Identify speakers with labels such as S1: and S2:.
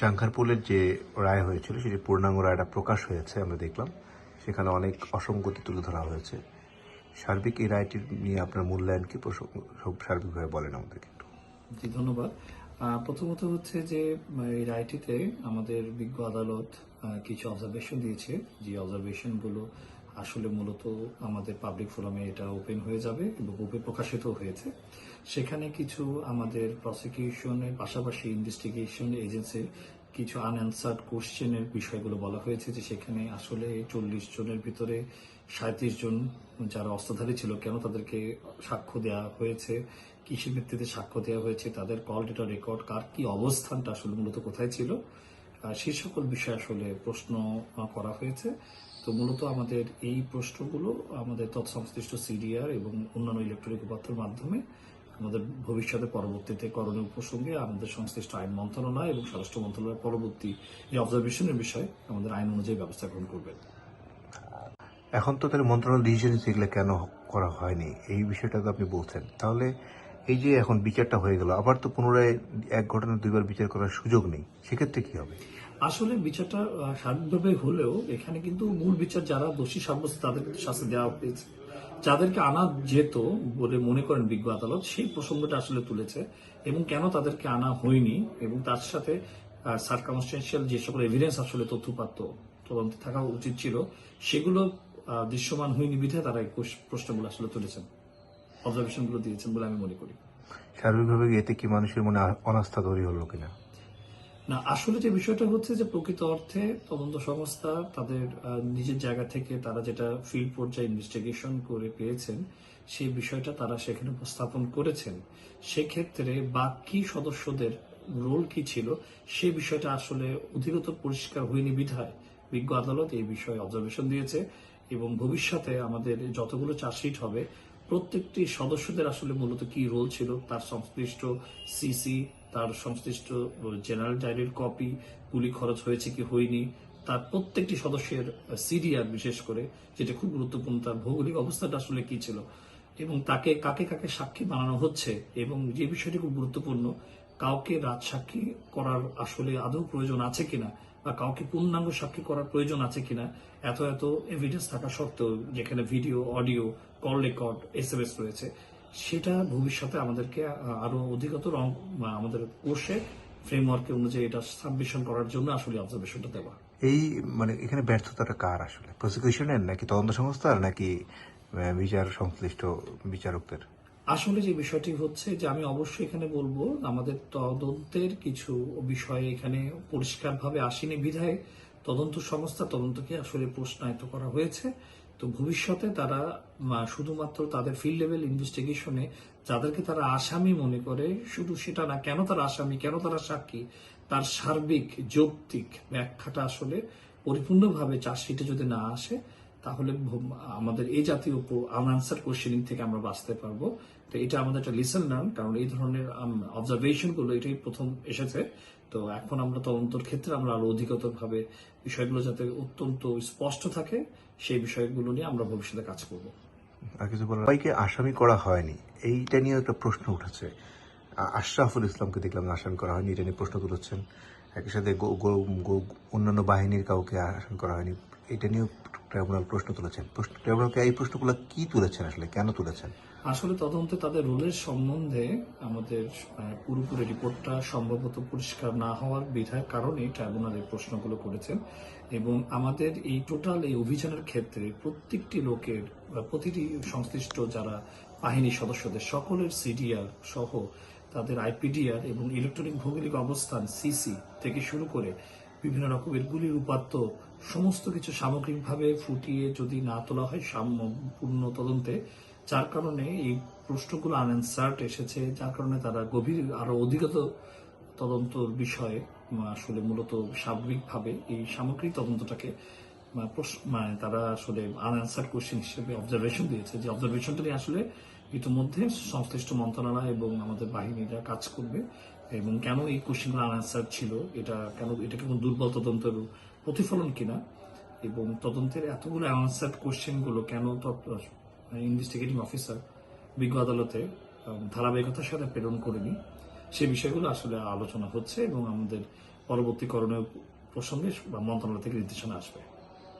S1: চাঙ্কারপুলের যে রায় হয়েছিল সেটি পূর্ণাঙ্গ রায়টা প্রকাশ হয়েছে আমরা দেখলাম। সেখানে অনেক অসঙ্গতি তুলে ধরা হয়েছে। সার্বিক এই রায়টি নিয়ে আপনার মূল্যায়ন কি সব সার্বিকভাবে বলেন আমাদেরকে একটু।
S2: জি, ধন্যবাদ। প্রথমত হচ্ছে যে এই রায়টিতে আমাদের বিজ্ঞ আদালত কিছু অবজারভেশন দিয়েছে, যে অবজারভেশনগুলো আসলে মূলত আমাদের পাবলিক ফোরামে এটা ওপেন হয়ে যাবে এবং ওপেন প্রকাশিত হয়েছে। সেখানে কিছু আমাদের প্রসিকিউশনের পাশাপাশি ইনভেস্টিগেশন এজেন্সির কিছু আনঅ্যান্সার্ড কোশ্চেনের বিষয়গুলো বলা হয়েছে, যে সেখানে আসলে 40 জনের ভিতরে 37 জন যারা অস্ত্রধারী ছিল, কেন তাদেরকে সাক্ষ্য দেওয়া হয়েছে, কিসের ভিত্তিতে সাক্ষ্য দেওয়া হয়েছে, তাদের কল ডেটা রেকর্ড, কার কি অবস্থানটা আসলে মূলত কোথায় ছিল, সেই সকল বিষয়ে আসলে প্রশ্ন করা হয়েছে। তো মূলত আমাদের এই প্রশ্নগুলো আমাদের তৎসংশ্লিষ্ট সিডিআর এবং অন্যান্য ইলেকট্রনিক উপাত্তের মাধ্যমে আমাদের ভবিষ্যতে পরবর্তীতে করণীয় প্রসঙ্গে আমাদের সংশ্লিষ্ট আইন মন্ত্রণালয় এবং স্বরাষ্ট্র মন্ত্রণালয়ের পরবর্তী এই অবজারভেশনের বিষয়ে আমাদের আইন অনুযায়ী ব্যবস্থা গ্রহণ করবে।
S1: এখন তো তাহলে মন্ত্রণালয় ডিসিশন এগুলো কেন করা হয়নি এই বিষয়টা তো আপনি বলছেন। তাহলে এই যে এখন বিচারটা হয়ে গেল, আবার তো পুনরায় এক ঘটনা দুইবার বিচার করার সুযোগ নেই, সেক্ষেত্রে কি হবে?
S2: আসলে বিচারটা স্বাভাবিকভাবে হলেও এখানে কিন্তু মূল বিচার যারা দোষী সাব্যস্ত তাদের কিন্তু শাস্তি দেওয়া হয়েছে। যাদেরকে আনা যেত বলে মনে করেন বিজ্ঞ আদালত, সেই প্রসঙ্গটা আসলে তুলেছে এবং কেন তাদেরকে আনা হয়নি এবং তার সাথে সার্কামস্টেন্সিয়াল যে সকল এভিডেন্স আসলে তথ্যপাত্র তদন্তে থাকা উচিত ছিল, সেগুলো দৃশ্যমান হয়নি বিধায় তারা এই প্রশ্নগুলো আসলে তুলেছেন, অবজারভেশনগুলো দিয়েছেন বলে আমি মনে করি।
S1: সার্বিকভাবে এতে কি মানুষের মনে অনাস্থা তৈরি হলো কিনা?
S2: না, আসলে যে বিষয়টা হচ্ছে যে প্রকৃত অর্থে তদন্ত সংস্থা তাদের নিজের জায়গা থেকে তারা যেটা ফিল্ড পর্যায়ে ইনভেস্টিগেশন করে পেয়েছেন, সেই বিষয়টা তারা সেখানে উপস্থাপন করেছেন। সেক্ষেত্রে বাকি সদস্যদের রোল কি ছিল, সে বিষয়টা আসলে অধিকতর পরিষ্কার হয়নি বিধায় বিজ্ঞ আদালত এই বিষয়ে অবজারভেশন দিয়েছে এবং ভবিষ্যতে আমাদের যতগুলো চার্জশিট হবে প্রত্যেকটি সদস্যদের আসলে মূলত কি রোল ছিল, তার সংশ্লিষ্ট সিসি, তার সংশ্লিষ্ট জেনারেল ডায়েরির কপি, গুলি খরচ হয়েছে কি হয়নি, তার প্রত্যেকটি সদস্যের সিডিআর, বিশেষ করে যেটা খুব গুরুত্বপূর্ণ, তার ভৌগোলিক অবস্থাটা আসলে কি ছিল এবং তাকে কাকে কাকে সাক্ষী বানানো হচ্ছে, এবং যে বিষয়টি খুব গুরুত্বপূর্ণ, কাউকে রাজসাক্ষী করার আসলে আদৌ প্রয়োজন আছে কিনা বা কাউকে পূর্ণাঙ্গ সাক্ষী করার প্রয়োজন আছে কিনা, এত এত এভিডেন্স থাকা সত্ত্বেও, যেখানে video, audio, call record, SMS রয়েছে, সেটা ভবিষ্যতে আমাদেরকে আরো অধিকতর আমাদের কোর্সে ফ্রেমওয়ার্কের অনুযায়ী এটা সাবমিশন করার জন্য আসলে অবজারভেশনটা দেওয়া।
S1: এই মানে এখানে ব্যর্থতাটা কার আসলে, প্রসিকিউশনের নাকি তদন্ত সংস্থার নাকি বিচার সংশ্লিষ্ট বিচারকদের?
S2: আসলে যে বিষয়টি হচ্ছে যে আমি অবশ্যই এখানে বলবো, আমাদের তদন্তের কিছু বিষয় এখানে পরিষ্কারভাবে আসেনি বিধায় তদন্ত সংস্থা তদন্তকে আসলে প্রশ্নায়িত করা হয়েছে। তো ভবিষ্যতে তারা শুধুমাত্র তাদের ফিল্ড লেভেল ইনভেস্টিগেশনে যাদেরকে তারা আসামি মনে করে, শুধু সেটা না, কেন তারা আসামি, কেন তারা সাক্ষী, তার সার্বিক যৌক্তিক ব্যাখ্যাটা আসলে পরিপূর্ণভাবে চার্জশিটে যদি না আসে, তাহলে আমাদের এই জাতীয় আনআনসার কোশ্চেনিং থেকে আমরা বাঁচতে পারবো। তো এটা আমাদের একটা লিসন লার্ন, কারণ এই ধরনের অবজারভেশন গুলো এটাই প্রথম এসেছে। তো এখন আমরা তদন্তর ক্ষেত্রে আমরা আরো অধিকতর ভাবে বিষয়গুলো যাতে অত্যন্ত স্পষ্ট থাকে, সেই বিষয়গুলো নিয়ে আমরা ভবিষ্যতে কাজ করব।
S1: আর কিছু বলার, সবাইকে আসামি করা হয়নি এইটা নিয়ে একটা প্রশ্ন উঠেছে। আশরাফুল ইসলামকে দেখলাম আসামি করা হয়নি, এটা নিয়ে প্রশ্ন তুলেছেন। একই সাথে অন্যান্য বাহিনীর কাউকে আসামি করা হয়নি, এটা নিয়েও ট্রাইব্যুনাল প্রশ্ন তুলেছেন। ট্রাইব্যুনালকে এই প্রশ্নগুলো কি তুলেছেন, আসলে কেন তুলেছেন?
S2: আসলে তদন্তে তাদের রোলের সম্বন্ধে আমাদের পুরোপুরি রিপোর্টটা সম্ভবত পরিষ্কার না হওয়ার বিধায়ের কারণে ট্রাইব্যুনাল এই প্রশ্নগুলো করেছেন এবং আমাদের এই টোটাল এই অভিযানের ক্ষেত্রে প্রত্যেকটি লোকের প্রতিটি সংশ্লিষ্ট যারা বাহিনীর সদস্যদের সকলের সিডিআর সহ তাদের আইপিডিআর এবং ইলেকট্রনিক ভৌগোলিক অবস্থান সিসি থেকে শুরু করে বিভিন্ন রকমের গুলির উপাত্ত, সমস্ত কিছু সামগ্রিকভাবে ফুটিয়ে যদি না তোলা হয় পূর্ণ তদন্তে, যার কারণে এই প্রশ্নগুলো আনঅ্যান্সার্ড এসেছে, যার কারণে তারা গভীর আরো অধিকত তদন্তর বিষয়ে আসলে মূলত স্বাভাবিকভাবে এই সামগ্রিক তদন্তটাকে মানে তারা আসলে আনঅ্যান্সার্ড কোশ্চেন হিসেবে অবজারভেশন দিয়েছে, যে অবজারভেশনটা নিয়ে আসলে ইতিমধ্যে সংশ্লিষ্ট মন্ত্রণালয় এবং আমাদের বাহিনীরা কাজ করবে এবং কেন এই কোশ্চেনগুলো আনঅ্যান্সার্ড ছিল, এটা কোনো দুর্বল তদন্তের প্রতিফলন কিনা এবং তদন্তের এতগুলো আনঅ্যান্সার্ড কোশ্চেনগুলো কেন ইনভেস্টিগেটিং অফিসার বিজ্ঞ আদালতে ধারাবাহিকতার সাথে প্রেরণ করেনি, সে বিষয়গুলো আসলে আলোচনা হচ্ছে এবং আমাদের পরবর্তী করণীয় প্রসঙ্গে বা মন্ত্রণালয় থেকে নির্দেশনা আসবে।